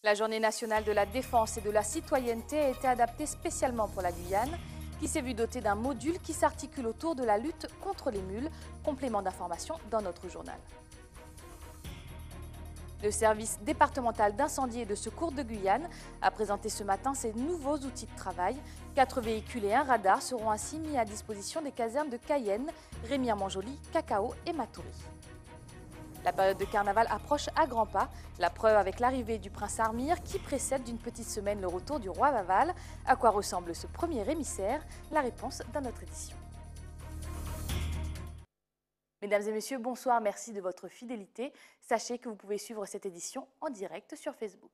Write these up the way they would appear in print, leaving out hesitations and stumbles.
La journée nationale de la défense et de la citoyenneté a été adaptée spécialement pour la Guyane, qui s'est vue dotée d'un module qui s'articule autour de la lutte contre les mules. Complément d'information dans notre journal. Le service départemental d'incendie et de secours de Guyane a présenté ce matin ses nouveaux outils de travail. 4 véhicules et un radar seront ainsi mis à disposition des casernes de Cayenne, Remire-Montjoly, Cacao et Matoury. La période de carnaval approche à grands pas, la preuve avec l'arrivée du prince Armire qui précède d'une petite semaine le retour du roi Vaval. À quoi ressemble ce premier émissaire? La réponse dans notre édition. Mesdames et messieurs, bonsoir, merci de votre fidélité. Sachez que vous pouvez suivre cette édition en direct sur Facebook.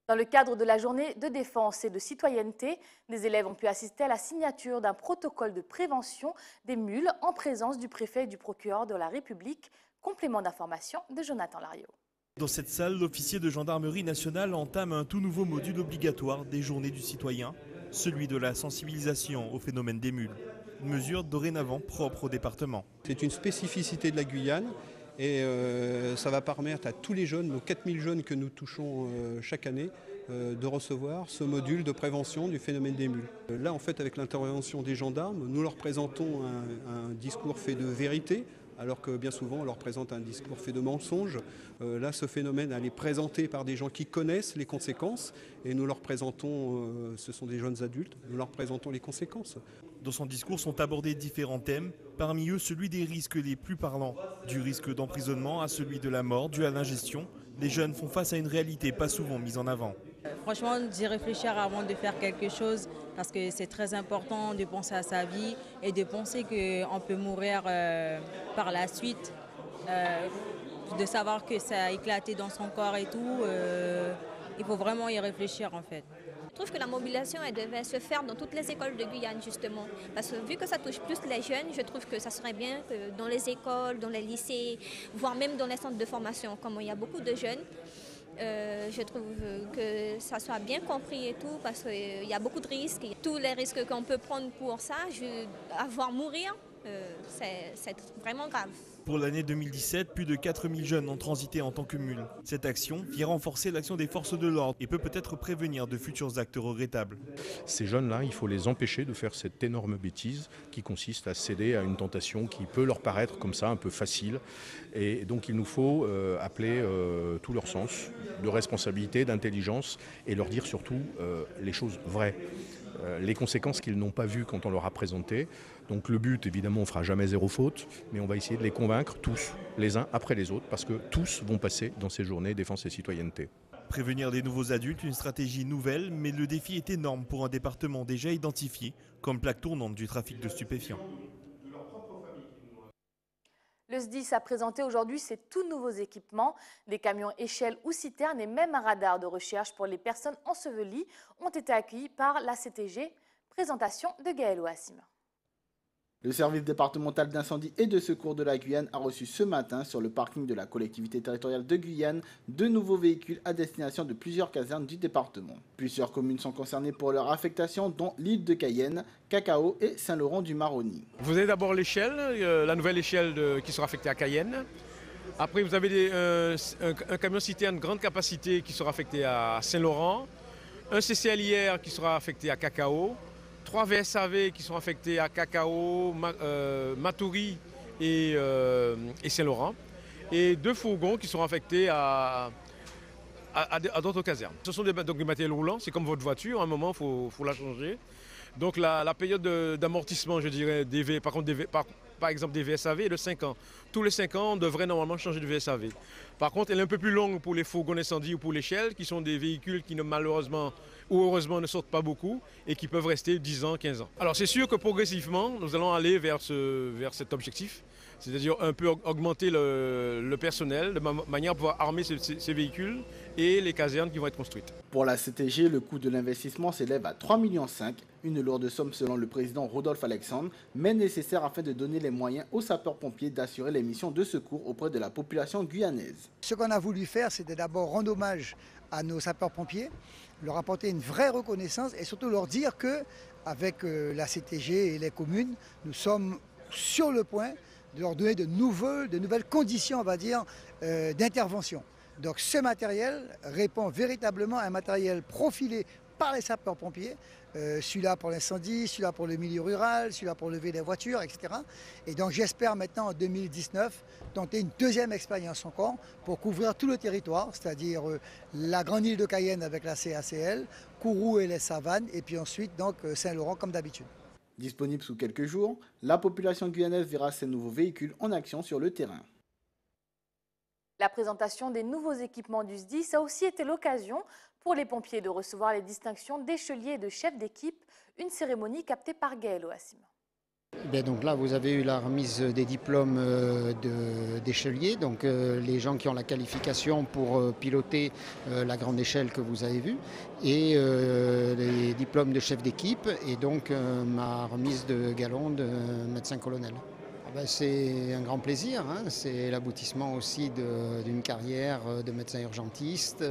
Dans le cadre de la journée de défense et de citoyenneté, les élèves ont pu assister à la signature d'un protocole de prévention des mules en présence du préfet et du procureur de la République. Complément d'information de Jonathan Lariot. Dans cette salle, l'officier de gendarmerie nationale entame un tout nouveau module obligatoire des journées du citoyen, celui de la sensibilisation au phénomène des mules. Une mesure dorénavant propre au département. C'est une spécificité de la Guyane et ça va permettre à tous les jeunes, nos 4000 jeunes que nous touchons chaque année, de recevoir ce module de prévention du phénomène des mules. Là, en fait, avec l'intervention des gendarmes, nous leur présentons un discours fait de vérité, alors que bien souvent on leur présente un discours fait de mensonges. Là, ce phénomène elle est présenté par des gens qui connaissent les conséquences et nous leur présentons, ce sont des jeunes adultes, nous leur présentons les conséquences. Dans son discours sont abordés différents thèmes, parmi eux celui des risques les plus parlants, du risque d'emprisonnement à celui de la mort dû à l'ingestion. Les jeunes font face à une réalité pas souvent mise en avant. Franchement, d'y réfléchir avant de faire quelque chose, parce que c'est très important de penser à sa vie et de penser qu'on peut mourir par la suite, de savoir que ça a éclaté dans son corps et tout. Il faut vraiment y réfléchir en fait. Je trouve que la mobilisation elle devait se faire dans toutes les écoles de Guyane justement. Parce que vu que ça touche plus les jeunes, je trouve que ça serait bien que dans les écoles, dans les lycées, voire même dans les centres de formation, comme il y a beaucoup de jeunes, je trouve que ça soit bien compris et tout, parce qu'il y a beaucoup de risques. Tous les risques qu'on peut prendre pour ça, avoir mourir, c'est vraiment grave. Pour l'année 2017, plus de 4000 jeunes ont transité en tant que mules. Cette action vient renforcer l'action des forces de l'ordre et peut peut-être prévenir de futurs actes regrettables. Ces jeunes-là, il faut les empêcher de faire cette énorme bêtise qui consiste à céder à une tentation qui peut leur paraître comme ça un peu facile. Et donc il nous faut appeler tout leur sens de responsabilité, d'intelligence et leur dire surtout les choses vraies. Les conséquences qu'ils n'ont pas vues quand on leur a présenté. Donc le but, évidemment, on ne fera jamais zéro faute, mais on va essayer de les convaincre tous, les uns après les autres, parce que tous vont passer dans ces journées défense et citoyenneté. Prévenir des nouveaux adultes, une stratégie nouvelle, mais le défi est énorme pour un département déjà identifié comme plaque tournante du trafic de stupéfiants. Le SDIS a présenté aujourd'hui ses tout nouveaux équipements. Des camions échelles ou citernes et même un radar de recherche pour les personnes ensevelies ont été accueillis par la CTG. Présentation de Gaël Ouassim. Le service départemental d'incendie et de secours de la Guyane a reçu ce matin sur le parking de la collectivité territoriale de Guyane de nouveaux véhicules à destination de plusieurs casernes du département. Plusieurs communes sont concernées pour leur affectation, dont l'île de Cayenne, Cacao et Saint-Laurent-du-Maroni. Vous avez d'abord l'échelle, la nouvelle échelle qui sera affectée à Cayenne. Après, vous avez un camion citerne grande capacité qui sera affecté à Saint-Laurent, un CCLIR qui sera affecté à Cacao, 3 VSAV qui sont affectés à Cacao, Matoury et Saint-Laurent, et 2 fourgons qui seront affectés à d'autres casernes. Ce sont des matériels roulants, c'est comme votre voiture, à un moment il faut la changer. Donc la période d'amortissement, je dirais, par exemple des VSAV est de 5 ans. Tous les 5 ans, on devrait normalement changer de VSAV. Par contre, elle est un peu plus longue pour les fourgons d'incendie ou pour l'échelle, qui sont des véhicules qui malheureusement ou heureusement ne sortent pas beaucoup et qui peuvent rester 10 ans, 15 ans. Alors c'est sûr que progressivement, nous allons aller vers cet objectif, c'est-à-dire un peu augmenter le personnel de manière à pouvoir armer ces véhicules et les casernes qui vont être construites. Pour la CTG, le coût de l'investissement s'élève à 3,5 millions, une lourde somme selon le président Rodolphe Alexandre, mais nécessaire afin de donner les moyens aux sapeurs-pompiers d'assurer les missions de secours auprès de la population guyanaise. Ce qu'on a voulu faire, c'était d'abord rendre hommage à nos sapeurs-pompiers, leur apporter une vraie reconnaissance et surtout leur dire qu'avec la CTG et les communes, nous sommes sur le point de leur donner de nouvelles conditions, on va dire, d'intervention. Donc ce matériel répond véritablement à un matériel profilé par les sapeurs-pompiers, celui-là pour l'incendie, celui-là pour le milieu rural, celui-là pour lever les voitures, etc. Et donc j'espère maintenant en 2019 tenter une deuxième expérience encore pour couvrir tout le territoire, c'est-à-dire la grande île de Cayenne avec la CACL, Kourou et les Savanes, et puis ensuite donc Saint-Laurent comme d'habitude. Disponible sous quelques jours, la population guyanaise verra ces nouveaux véhicules en action sur le terrain. La présentation des nouveaux équipements du SDIS a aussi été l'occasion pour les pompiers de recevoir les distinctions d'écheliers et de chefs d'équipe, une cérémonie captée par Gaël Oassim. Donc là, vous avez eu la remise des diplômes d'écheliers, donc les gens qui ont la qualification pour piloter la grande échelle que vous avez vue, et les diplômes de chef d'équipe, et donc ma remise de galon de médecin-colonel. C'est un grand plaisir, hein. C'est l'aboutissement aussi d'une carrière de médecin urgentiste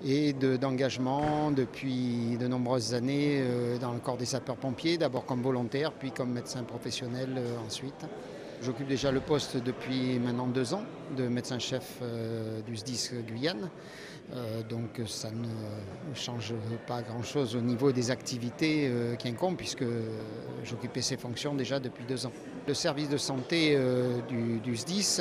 et d'engagement depuis de nombreuses années dans le corps des sapeurs-pompiers, d'abord comme volontaire, puis comme médecin professionnel ensuite. J'occupe déjà le poste depuis maintenant 2 ans de médecin-chef du SDIS Guyane. Donc ça ne change pas grand-chose au niveau des activités qui incombent puisque j'occupais ces fonctions déjà depuis 2 ans. Le service de santé du SDIS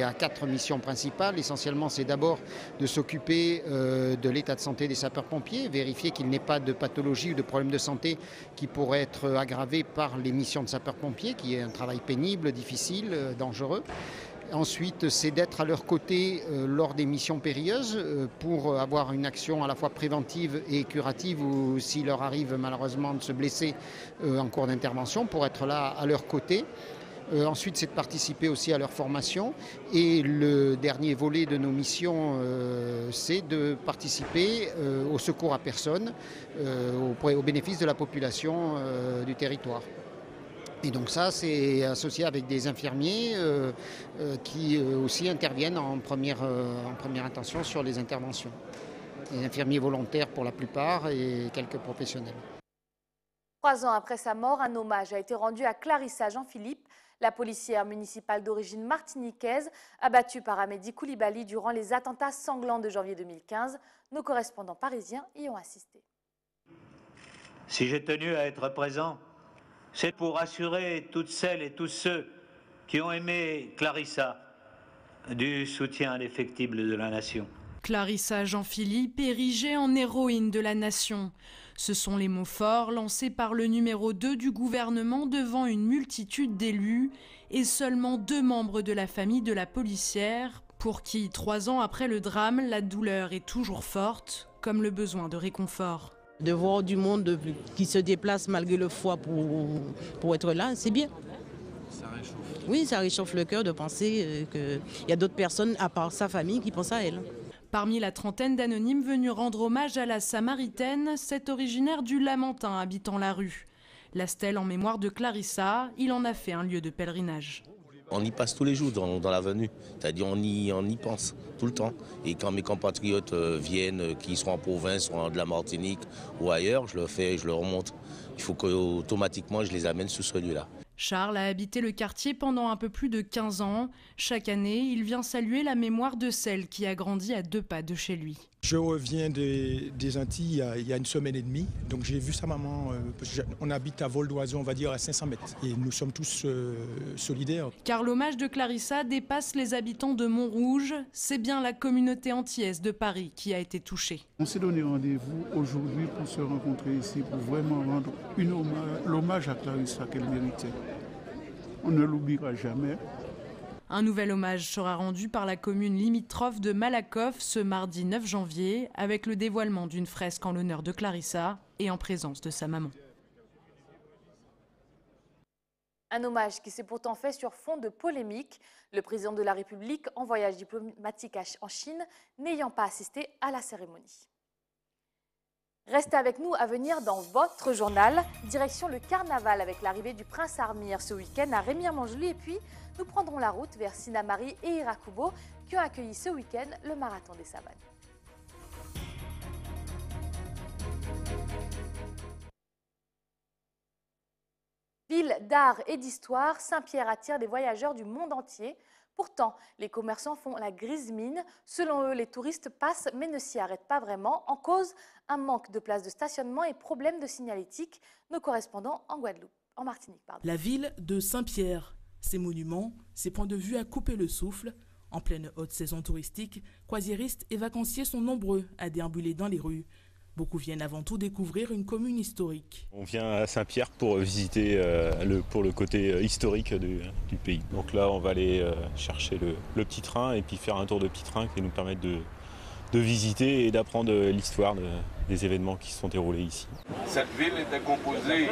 a 4 missions principales. Essentiellement, c'est d'abord de s'occuper de l'état de santé des sapeurs-pompiers, vérifier qu'il n'y ait pas de pathologie ou de problème de santé qui pourraient être aggravés par les missions de sapeurs-pompiers, qui est un travail pénible, difficile, dangereux. Ensuite, c'est d'être à leur côté lors des missions périlleuses pour avoir une action à la fois préventive et curative ou s'il leur arrive malheureusement de se blesser en cours d'intervention, pour être là à leur côté. Ensuite, c'est de participer aussi à leur formation. Et le dernier volet de nos missions, c'est de participer au secours à personne au bénéfice de la population du territoire. Et donc ça, c'est associé avec des infirmiers qui aussi interviennent en première intention sur les interventions. Des infirmiers volontaires pour la plupart et quelques professionnels. 3 ans après sa mort, un hommage a été rendu à Clarissa Jean-Philippe, la policière municipale d'origine martiniquaise, abattue par Amédi Koulibaly durant les attentats sanglants de janvier 2015. Nos correspondants parisiens y ont assisté. Si j'ai tenu à être présent, c'est pour assurer toutes celles et tous ceux qui ont aimé Clarissa du soutien indéfectible de la nation. Clarissa Jean-Philippe, érigée en héroïne de la nation. Ce sont les mots forts lancés par le numéro 2 du gouvernement devant une multitude d'élus et seulement 2 membres de la famille de la policière, pour qui, 3 ans après le drame, la douleur est toujours forte, comme le besoin de réconfort. De voir du monde qui se déplace malgré le froid pour être là, c'est bien. Ça réchauffe. Oui, ça réchauffe le cœur de penser qu'il y a d'autres personnes, à part sa famille, qui pensent à elle. Parmi la trentaine d'anonymes venus rendre hommage à la Samaritaine, cet originaire du Lamentin habitant la rue. La stèle en mémoire de Clarissa, il en a fait un lieu de pèlerinage. On y passe tous les jours dans l'avenue, c'est-à-dire on y pense tout le temps. Et quand mes compatriotes viennent, qu'ils soient en province, soit de la Martinique ou ailleurs, je le remonte. Il faut qu'automatiquement je les amène sur ce lieu-là. Charles a habité le quartier pendant un peu plus de 15 ans. Chaque année, il vient saluer la mémoire de celle qui a grandi à 2 pas de chez lui. Je reviens des Antilles il y a 1 semaine et demie. Donc j'ai vu sa maman, on habite à vol d'oiseau, on va dire à 500 mètres. Et nous sommes tous solidaires. Car l'hommage de Clarissa dépasse les habitants de Montrouge. C'est bien la communauté antillaise de Paris qui a été touchée. On s'est donné rendez-vous aujourd'hui pour se rencontrer ici, pour vraiment rendre l'hommage à Clarissa qu'elle méritait. On ne l'oubliera jamais. Un nouvel hommage sera rendu par la commune limitrophe de Malakoff ce mardi 9 janvier avec le dévoilement d'une fresque en l'honneur de Clarissa et en présence de sa maman. Un hommage qui s'est pourtant fait sur fond de polémique. Le président de la République en voyage diplomatique en Chine n'ayant pas assisté à la cérémonie. Restez avec nous à venir dans votre journal. Direction le carnaval avec l'arrivée du prince Armir ce week-end à Remire-Montjoly. Et puis, nous prendrons la route vers Sinamari et Irakubo qui ont accueilli ce week-end le marathon des savanes. Ville d'art et d'histoire, Saint-Pierre attire des voyageurs du monde entier. Pourtant, les commerçants font la grise mine. Selon eux, les touristes passent mais ne s'y arrêtent pas vraiment. En cause, un manque de places de stationnement et problèmes de signalétique. Nos correspondants en Guadeloupe, en Martinique, pardon. La ville de Saint-Pierre, ses monuments, ses points de vue à couper le souffle. En pleine haute saison touristique, croisiéristes et vacanciers sont nombreux à déambuler dans les rues. Beaucoup viennent avant tout découvrir une commune historique. On vient à Saint-Pierre pour visiter pour le côté historique du pays. Donc là, on va aller chercher le petit train et puis faire un tour de petit train qui nous permettre de visiter et d'apprendre l'histoire des événements qui se sont déroulés ici. Cette ville était composée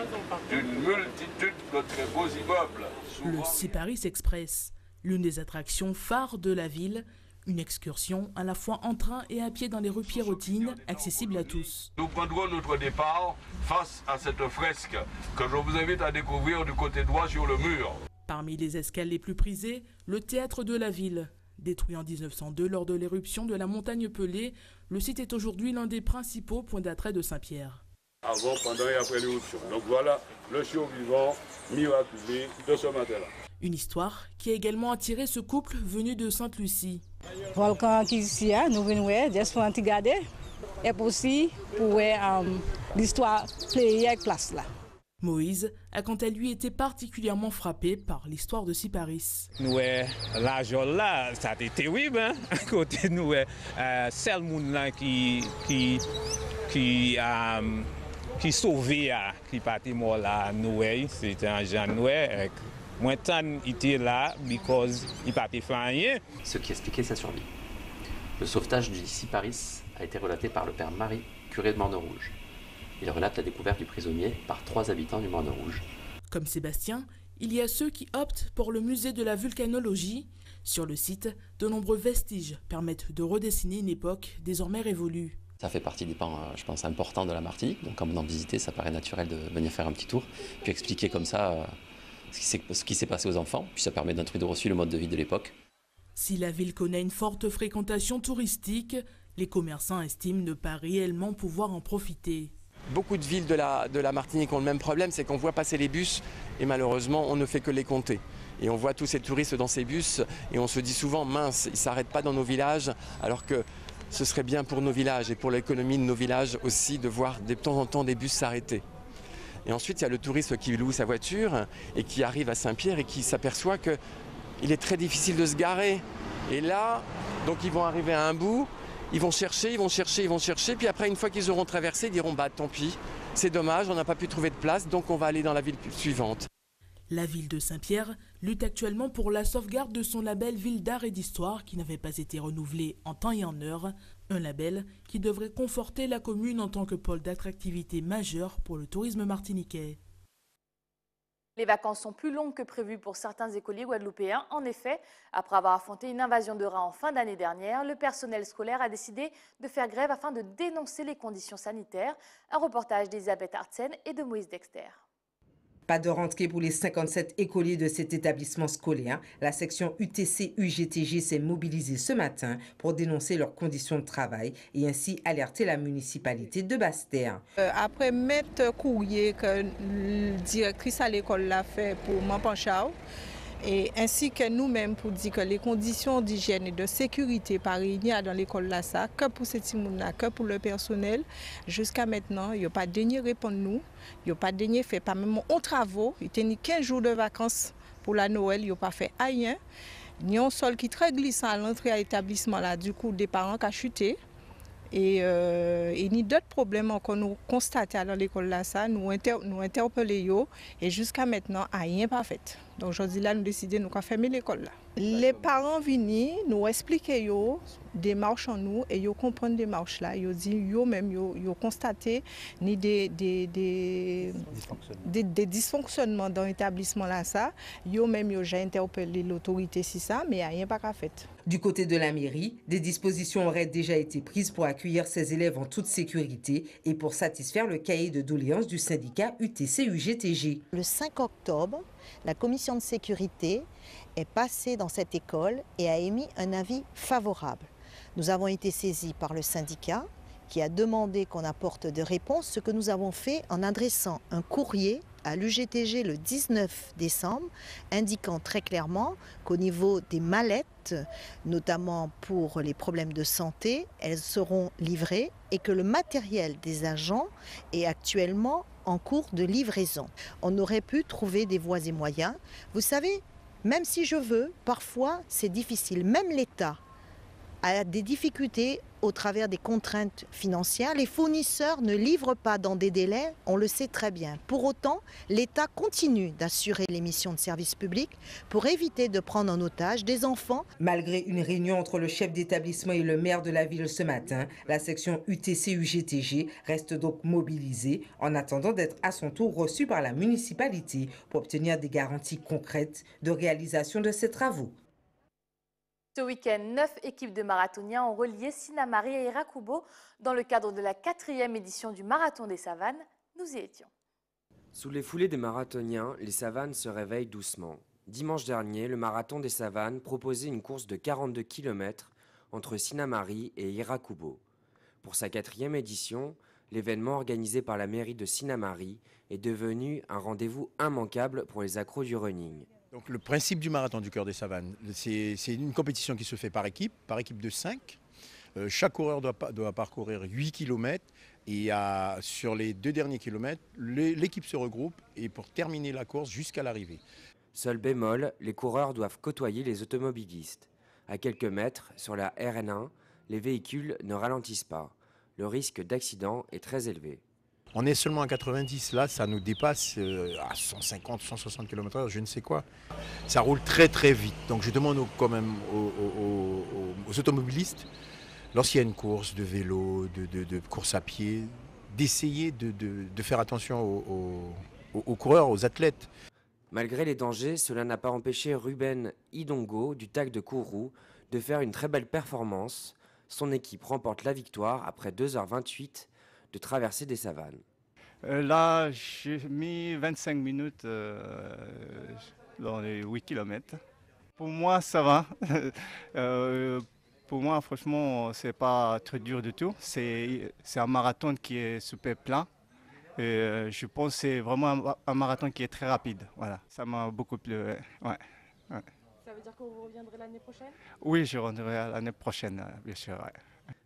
d'une multitude de très beaux immeubles. Le Siparis Express, l'une des attractions phares de la ville. Une excursion à la fois en train et à pied dans les rues pierrotines, accessible à tous. Nous prendrons notre départ face à cette fresque que je vous invite à découvrir du côté droit sur le mur. Parmi les escales les plus prisées, le théâtre de la ville. Détruit en 1902 lors de l'éruption de la montagne Pelée, le site est aujourd'hui l'un des principaux points d'attrait de Saint-Pierre. Avant, pendant et après l'éruption. Donc voilà le survivant miraculé de ce matin-là. Une histoire qui a également attiré ce couple venu de Sainte-Lucie. Volcan qui est ici, nous venons juste pour regarder et aussi pour l'histoire de la place là. Moïse a quant à lui été particulièrement frappé par l'histoire de Siparis. Nous, l'argent là, ça a été terrible. Hein? Côté nous, c'est le monde là qui sauvé, qui partit mort là, nous, c'était un jeune noir. Moi, il était là parce qu'il n'a pas fait rien. Ce qui expliquait sa survie. Le sauvetage du Siparis a été relaté par le père Marie, curé de Morne-Rouge. Il relate la découverte du prisonnier par 3 habitants du Morne-Rouge. Comme Sébastien, il y a ceux qui optent pour le musée de la vulcanologie. Sur le site, de nombreux vestiges permettent de redessiner une époque désormais révolue. Ça fait partie des pans, je pense, importants de la Martinique. Donc, en venant visiter, ça paraît naturel de venir faire un petit tour, puis expliquer comme ça ce qui s'est passé aux enfants. Puis ça permet d'introduire aussi le mode de vie de l'époque. Si la ville connaît une forte fréquentation touristique, les commerçants estiment ne pas réellement pouvoir en profiter. Beaucoup de villes de la Martinique ont le même problème, c'est qu'on voit passer les bus et malheureusement on ne fait que les compter. Et on voit tous ces touristes dans ces bus et on se dit souvent mince, ils ne s'arrêtent pas dans nos villages alors que ce serait bien pour nos villages et pour l'économie de nos villages aussi de voir de temps en temps des bus s'arrêter. Et ensuite il y a le touriste qui loue sa voiture et qui arrive à Saint-Pierre et qui s'aperçoit qu'il est très difficile de se garer. Et là, donc ils vont arriver à un bout. Ils vont chercher, puis après, une fois qu'ils auront traversé, ils diront « bah tant pis, c'est dommage, on n'a pas pu trouver de place, donc on va aller dans la ville suivante ». La ville de Saint-Pierre lutte actuellement pour la sauvegarde de son label Ville d'art et d'histoire qui n'avait pas été renouvelé en temps et en heure, un label qui devrait conforter la commune en tant que pôle d'attractivité majeur pour le tourisme martiniquais. Les vacances sont plus longues que prévues pour certains écoliers guadeloupéens. En effet, après avoir affronté une invasion de rats en fin d'année dernière, le personnel scolaire a décidé de faire grève afin de dénoncer les conditions sanitaires. Un reportage d'Elisabeth Artsen et de Moïse Dexter. Pas de rentrée pour les 57 écoliers de cet établissement scolaire. La section UTC-UGTG s'est mobilisée ce matin pour dénoncer leurs conditions de travail et ainsi alerter la municipalité de Basse-Terre. Après mettre courrier que la directrice à l'école l'a fait pour Mampanchao, et ainsi que nous-mêmes pour dire que les conditions d'hygiène et de sécurité pas réunies dans l'école là, ça, que pour ces petits-là, que pour le personnel, jusqu'à maintenant, il n'y a pas daigné répondre nous, il n'y a pas daigné fait pas même en travaux, il y a 15 jours de vacances pour la Noël, il n'y a pas fait rien. Il y a un sol qui est très glissant à l'entrée à l'établissement là, du coup des parents qui ont chuté. Et ni d'autres problèmes qu'on nous constatés dans l'école là, ça, nous interpellons et jusqu'à maintenant, rien pas fait. Donc aujourd'hui là, nous décidons de fermer l'école là. Les parents viennent nous expliquer des marches en nous et ils comprennent des marches là. Ils disent ils constaté ni des dysfonctionnements dans l'établissement là ça. Ils j'ai interpellé l'autorité si ça, mais rien pas fait. Du côté de la mairie, des dispositions auraient déjà été prises pour accueillir ces élèves en toute sécurité et pour satisfaire le cahier de doléances du syndicat UTC-UGTG. Le 5 octobre, la commission de sécurité est passée dans cette école et a émis un avis favorable. Nous avons été saisis par le syndicat qui a demandé qu'on apporte des réponses, ce que nous avons fait en adressant un courrier à l'UGTG le 19 décembre, indiquant très clairement qu'au niveau des mallettes, notamment pour les problèmes de santé, elles seront livrées et que le matériel des agents est actuellement en cours de livraison. On aurait pu trouver des voies et moyens. Vous savez, même si je veux, parfois c'est difficile. Même l'État a des difficultés au travers des contraintes financières. Les fournisseurs ne livrent pas dans des délais, on le sait très bien. Pour autant, l'État continue d'assurer les missions de service public pour éviter de prendre en otage des enfants. Malgré une réunion entre le chef d'établissement et le maire de la ville ce matin, la section UTC-UGTG reste donc mobilisée en attendant d'être à son tour reçue par la municipalité pour obtenir des garanties concrètes de réalisation de ces travaux. Ce week-end, 9 équipes de marathoniens ont relié Sinnamary et Irakubo dans le cadre de la 4e édition du Marathon des Savanes. Nous y étions. Sous les foulées des marathoniens, les savanes se réveillent doucement. Dimanche dernier, le Marathon des Savanes proposait une course de 42 km entre Sinnamary et Irakubo. Pour sa 4e édition, l'événement organisé par la mairie de Sinnamary est devenu un rendez-vous immanquable pour les accros du running. Donc le principe du marathon du cœur des savanes, c'est une compétition qui se fait par équipe de 5. Chaque coureur doit parcourir 8 km et sur les 2 derniers kilomètres, l'équipe se regroupe et pour terminer la course jusqu'à l'arrivée. Seul bémol, les coureurs doivent côtoyer les automobilistes. À quelques mètres, sur la RN1, les véhicules ne ralentissent pas. Le risque d'accident est très élevé. On est seulement à 90, là ça nous dépasse à 150, 160 km/h, je ne sais quoi. Ça roule très très vite, donc je demande quand même aux automobilistes, lorsqu'il y a une course de vélo, de course à pied, d'essayer de faire attention aux coureurs, aux athlètes. Malgré les dangers, cela n'a pas empêché Ruben Idongo du TAC de Kourou de faire une très belle performance. Son équipe remporte la victoire après 2h28 de traverser des savanes. Là, j'ai mis 25 minutes dans les 8 km. Pour moi, ça va. Pour moi, franchement, c'est pas très dur du tout. C'est un marathon qui est super plein. Et je pense que c'est vraiment un marathon qui est très rapide. Voilà, ça m'a beaucoup plu. Ouais. Ça veut dire que vous reviendrez l'année prochaine? Oui, je reviendrai l'année prochaine, bien sûr. Ouais.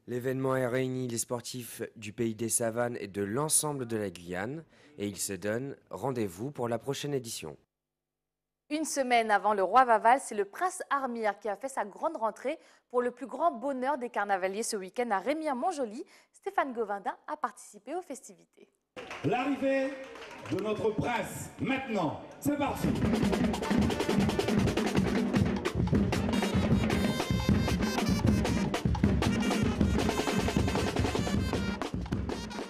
L'événement a réuni les sportifs du pays des savanes et de l'ensemble de la Guyane et ils se donnent rendez-vous pour la prochaine édition. Une semaine avant le roi Vaval, c'est le prince Armir qui a fait sa grande rentrée pour le plus grand bonheur des carnavaliers ce week-end à Remire-Montjoly. Stéphane Govindin a participé aux festivités. L'arrivée de notre prince, maintenant, c'est parti.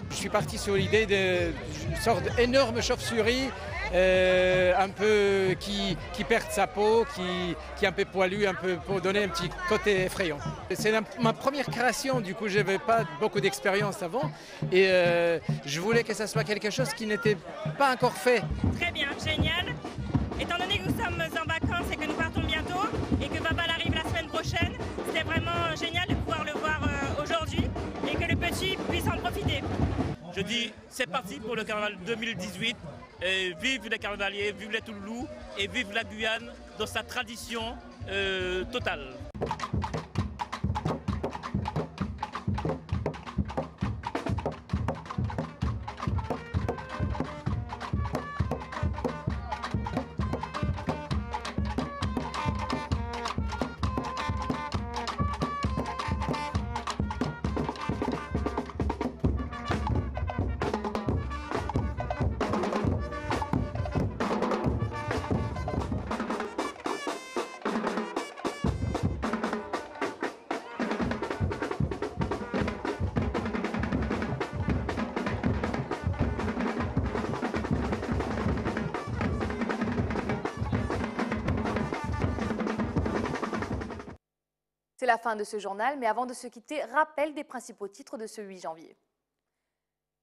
Je suis parti sur l'idée d'une sorte d'énorme chauve-souris, un peu qui perd sa peau, qui est un peu poilu, un peu pour donner un petit côté effrayant. C'est ma première création, du coup je n'avais pas beaucoup d'expérience avant et je voulais que ça soit quelque chose qui n'était pas encore fait. Très bien, génial. Étant donné que nous sommes en vacances et que nous partons bientôt et que Vaval arrive la semaine prochaine, c'était vraiment génial de pouvoir le voir aujourd'hui et que le petit puisse en profiter. Je dis c'est parti pour le carnaval 2018. Et vive les carnavaliers, vive les Touloulous et vive la Guyane dans sa tradition totale. C'est la fin de ce journal, mais avant de se quitter, rappel des principaux titres de ce 8 janvier.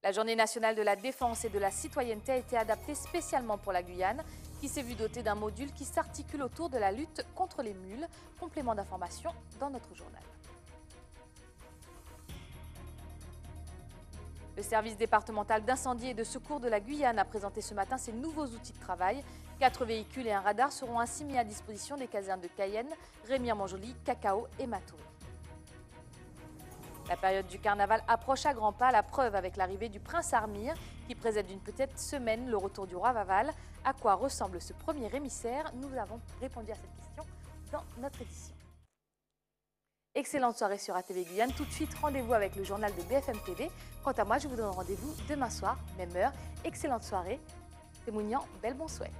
La journée nationale de la défense et de la citoyenneté a été adaptée spécialement pour la Guyane, qui s'est vue dotée d'un module qui s'articule autour de la lutte contre les mules. Complément d'information dans notre journal. Le service départemental d'incendie et de secours de la Guyane a présenté ce matin ses nouveaux outils de travail. 4 véhicules et un radar seront ainsi mis à disposition des casernes de Cayenne, Remire-Montjoly, Cacao et Matouri. La période du carnaval approche à grands pas, la preuve avec l'arrivée du prince Armire qui présente d'une petite semaine le retour du roi Vaval. À quoi ressemble ce premier émissaire? Nous avons répondu à cette question dans notre édition. Excellente soirée sur ATV Guyane. Tout de suite, rendez-vous avec le journal de BFM TV. Quant à moi, je vous donne rendez-vous demain soir, même heure. Excellente soirée. C'est Mounian, bel bon souhait.